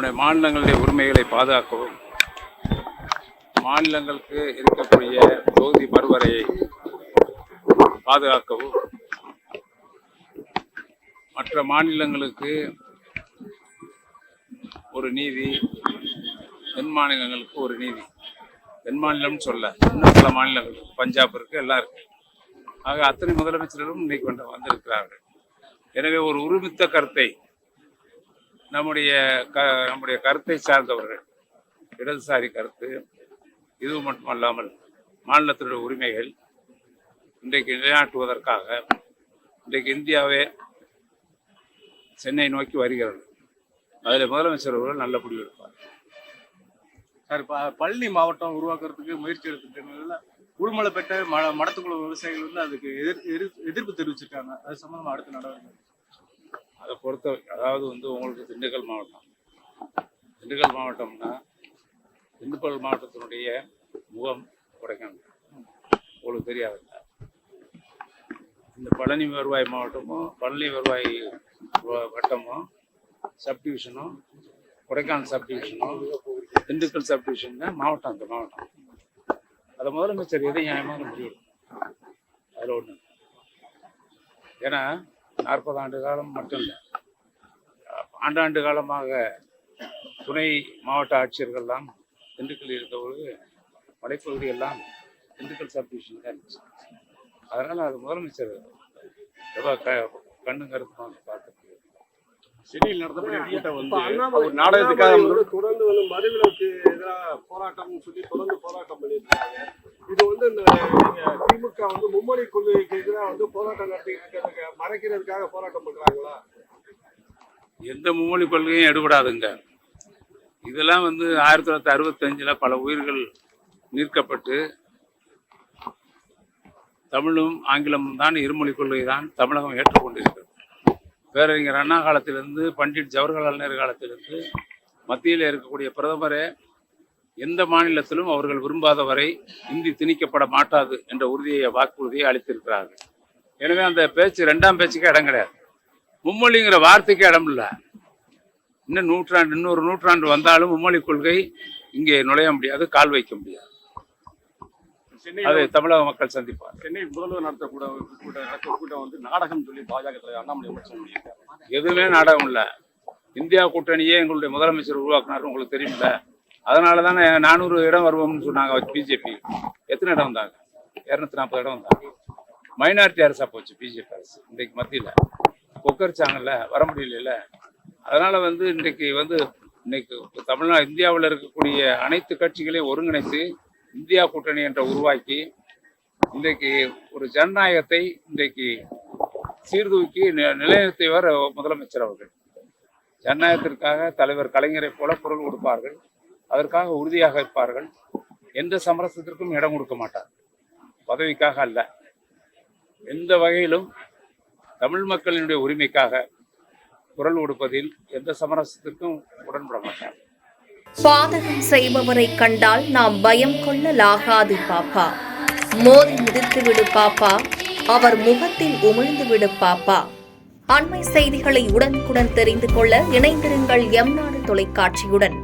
நம்முடைய மாநிலங்களுடைய உரிமைகளை பாதுகாக்கவும், மாநிலங்களுக்கு இருக்கக்கூடிய தொகுதி மறுவரையை பாதுகாக்கவும், மற்ற மாநிலங்களுக்கு ஒரு நீதி, தென் மாநிலங்களுக்கு ஒரு நீதி, தென் மாநிலம்னு சொல்ல இன்னும் பல மாநிலங்கள் பஞ்சாப் இருக்கு, எல்லாம் இருக்கு. ஆக அத்தனை முதலமைச்சர்களும் இன்னைக்கு வந்திருக்கிறார்கள். எனவே ஒரு ஒருமித்த கருத்தை நம்முடைய கருத்தை சார்ந்தவர்கள், இடதுசாரி கருத்து, இது மட்டுமல்லாமல் மாநிலத்தினுடைய உரிமைகள் இன்றைக்கு நிலைநாட்டுவதற்காக இன்றைக்கு இந்தியாவே சென்னை நோக்கி வருகிறது. அதில் முதலமைச்சர் அவர்கள் நல்ல முடிவு எடுப்பார். சார், இப்போ பழனி மாவட்டம் உருவாக்குறதுக்கு முயற்சி எடுத்துட்டு உடுமலை பெற்ற மடத்துக்குள்ள விவசாயிகள் வந்து அதுக்கு எதிர்ப்பு தெரிவிச்சிருக்காங்க. அது சம்பந்தமா அடுத்த நடவடிக்கை அதை பொறுத்த, அதாவது உங்களுக்கு திண்டுக்கல் மாவட்டம்னா திண்டுக்கல் மாவட்டத்தினுடைய முகம் கொடைக்கானல், உங்களுக்கு தெரியாது. இந்த பழனி வருவாய் மாவட்டமும் பழனி வருவாய் வட்டமும் சப்டிவிஷனும் கொடைக்கானல் சப்டிவிஷனும் திண்டுக்கல் சப்டிவிஷன் தான் மாவட்டம். அந்த மாவட்டம் அதை முதலமைச்சர் எதை நியாயமான முடிவு அதில் ஒன்று. ஏன்னா 40 ஆண்டு காலம் மட்டும் இல்லை, ஆண்டாண்டு காலமாக துணை மாவட்ட ஆட்சியர்கள் தான் திண்டுக்கல் இருக்கவர்கள் மலைப்பகுதியெல்லாம் திண்டுக்கல் சப்டிவிஷன் தான் இருந்துச்சு. அதனால் அது முதலமைச்சர் கண்ணு கருத்துமாக பார்த்து சென்னையில் நடத்தக்கூடிய கூட்டம் நாடகத்துக்காக தொடர்ந்து மதுவிலக்கு எதிராக போராட்டம் சொல்லி தொடர்ந்து போராட்டம் பண்ணியிருக்காங்க. இது இந்த திமுக மும்மொழி கொள்கைக்கு எதிராக போராட்டம் நடத்திட்டு மறைக்கிறதுக்காக போராட்டம் பண்றாங்களா? எந்த மும்மொழி கொள்கையும் எடுபடாதுங்க. இதெல்லாம் 1965 பல உயிர்கள் நீர்க்கப்பட்டு தமிழும் ஆங்கிலமும் தான் இருமொழி கொள்கை தான் தமிழகம் ஏற்றுக்கொண்டிருக்கிறது. பேரறிஞர் அண்ணா காலத்திலிருந்து பண்டிட் ஜவஹர்லால் நேரு காலத்திலிருந்து மத்தியில் இருக்கக்கூடிய பிரதமரே எந்த மாநிலத்திலும் அவர்கள் விரும்பாத வரை இந்தி திணிக்கப்பட மாட்டாது என்ற வாக்குறுதியை அளித்திருக்கிறார்கள். எனவே அந்த பேச்சு 2ஆம் பேச்சுக்கே இடம் கிடையாது. மும்மொழிங்கிற வார்த்தைக்கு இடம் இல்லை. இன்னொரு நூற்றாண்டு வந்தாலும் மும்மொழி கொள்கை இங்கே நுழைய முடியாது, கால் வைக்க முடியாது. அதை தமிழக மக்கள் சந்திப்பார். சென்னை முதல்வர் நடத்தக்கூட கூட்டம் நாடகம் சொல்லி பாஜக தலைவர் அண்ணாமலை விமர்சனம் பண்ணியிருக்காரு. எதுவுமே நாடகம் இல்லை. இந்தியா கூட்டணியே எங்களுடைய முதலமைச்சர் உருவாக்குனாரு, உங்களுக்கு தெரியுமில்ல. அதனால தானே 400 இடம் வருவோம்னு சொன்னாங்க பிஜேபி. எத்தனை இடம் வந்தாங்க? 240 இடம் வந்தாங்க. மைனாரிட்டி அரசா போச்சு பிஜேபி அரசு. இன்றைக்கு மத்தியில் கொக்கரிச்சாங்கல்ல, வர முடியல. அதனால இன்னைக்கு இந்தியாவில் இருக்கக்கூடிய அனைத்து கட்சிகளையும் ஒருங்கிணைத்து இந்தியா கூட்டணி என்ற உருவாக்கி இன்றைக்கு ஒரு ஜனநாயகத்தை இன்றைக்கு சீர்தூக்கி நிலைநிறுத்தியவர் முதலமைச்சர் அவர்கள். ஜனநாயகத்திற்காக தலைவர் கலைஞரை போல குரல் கொடுப்பார்கள், அதற்காக உறுதியாக இருப்பார்கள். எந்த சமரசத்திற்கும் இடம் கொடுக்க மாட்டார், பதவிக்காக அல்ல. எந்த வகையிலும் தமிழ் மக்களினுடைய உரிமைக்காக குரல் கொடுப்பதில் எந்த சமரசத்திற்கும் உடன்பட மாட்டார். பாதகம் செய்பவரை கண்டால் நாம் பயம் கொள்ளலாகாது பாப்பா. மோதி மிதித்து விடு பாப்பா, அவர் முகத்தில் உமிழ்ந்து விடு பாப்பா. அண்மை செய்திகளை உடனுக்குடன் தெரிந்து கொள்ள இணைந்திருங்கள் எம் நாடு தொலைக்காட்சியுடன்.